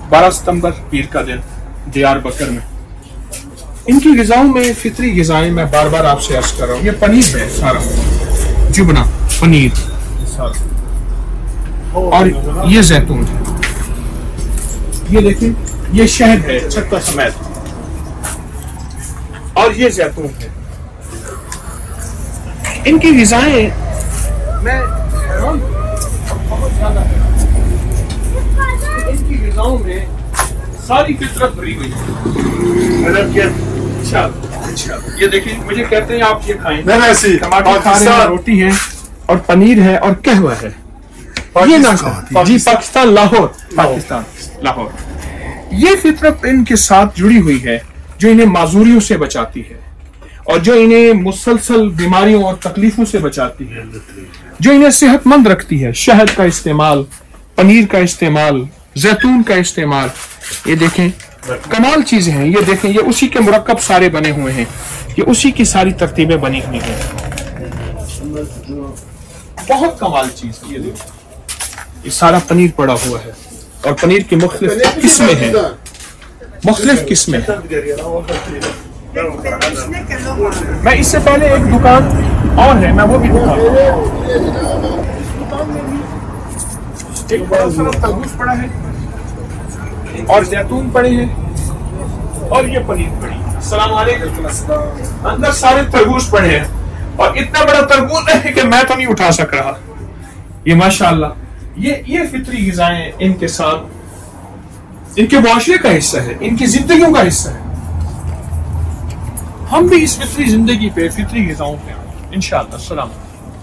12 सितंबर पीर का दिन दियार बकर में। इनकी ग़िज़ाओं में फितरी ग़िज़ाएं मैं बार बार आपसे अर्ज कर रहा हूँ। ये पनीर है सारा, जुबना पनीर सारा, और ये जैतून है, ये देखिए ये शहद है छत्ता समेत, और ये जैतून है। इनकी ग़िज़ाएं मैं हैरान बहुत ज्यादा है। इनकी ग़िज़ाओं में सारी फितरत भरी हुई है। अच्छा, ये देखिए, मुझे कहते हैं आप ये खाएं, टमाटर खा रहे हैं, रोटी है और पनीर है और कहवा है। ये नाश्ता जी, पाकिस्तान लाहौर, पाकिस्तान लाहौर। ये फितरत इनके साथ जुड़ी हुई है जो इन्हें माजूरियों से बचाती है और जो इन्हें मुसलसल बीमारियों और तकलीफों से बचाती है, जो इन्हें सेहतमंद रखती है। शहद का इस्तेमाल, पनीर का इस्तेमाल, जैतून का इस्तेमाल, ये देखें कमाल चीजें हैं। ये देखें, ये उसी के मुरक्कब सारे बने हुए हैं, ये उसी की सारी तरतीबें बनी हुई हैं। बहुत कमाल चीज। ये देखो, ये सारा पनीर पड़ा हुआ है और पनीर की मुख्तलिफ किस्में हैं, मुख्तलिफ किस्में हैं। मैं इससे पहले एक दुकान और है, मैं वो भी दिखाता हूँ। एक बड़ा सारा तरबूज पड़ा है और जैतून पड़े हैं और ये पनीर पड़ी है। अस्सलाम वालेकुम। अंदर सारे तरबूज पड़े हैं और इतना बड़ा तरबूज है कि मैं तो नहीं उठा सक रहा। ये माशाअल्लाह, ये फितरी ग़िज़ाएं इनके साथ इनके मुआशरे का हिस्सा है, इनकी जिंदगियों का हिस्सा है। हम भी इस फितरी जिंदगी पे, फितरी ग़िज़ाओं पे इंशाअल्लाह। अस्सलाम।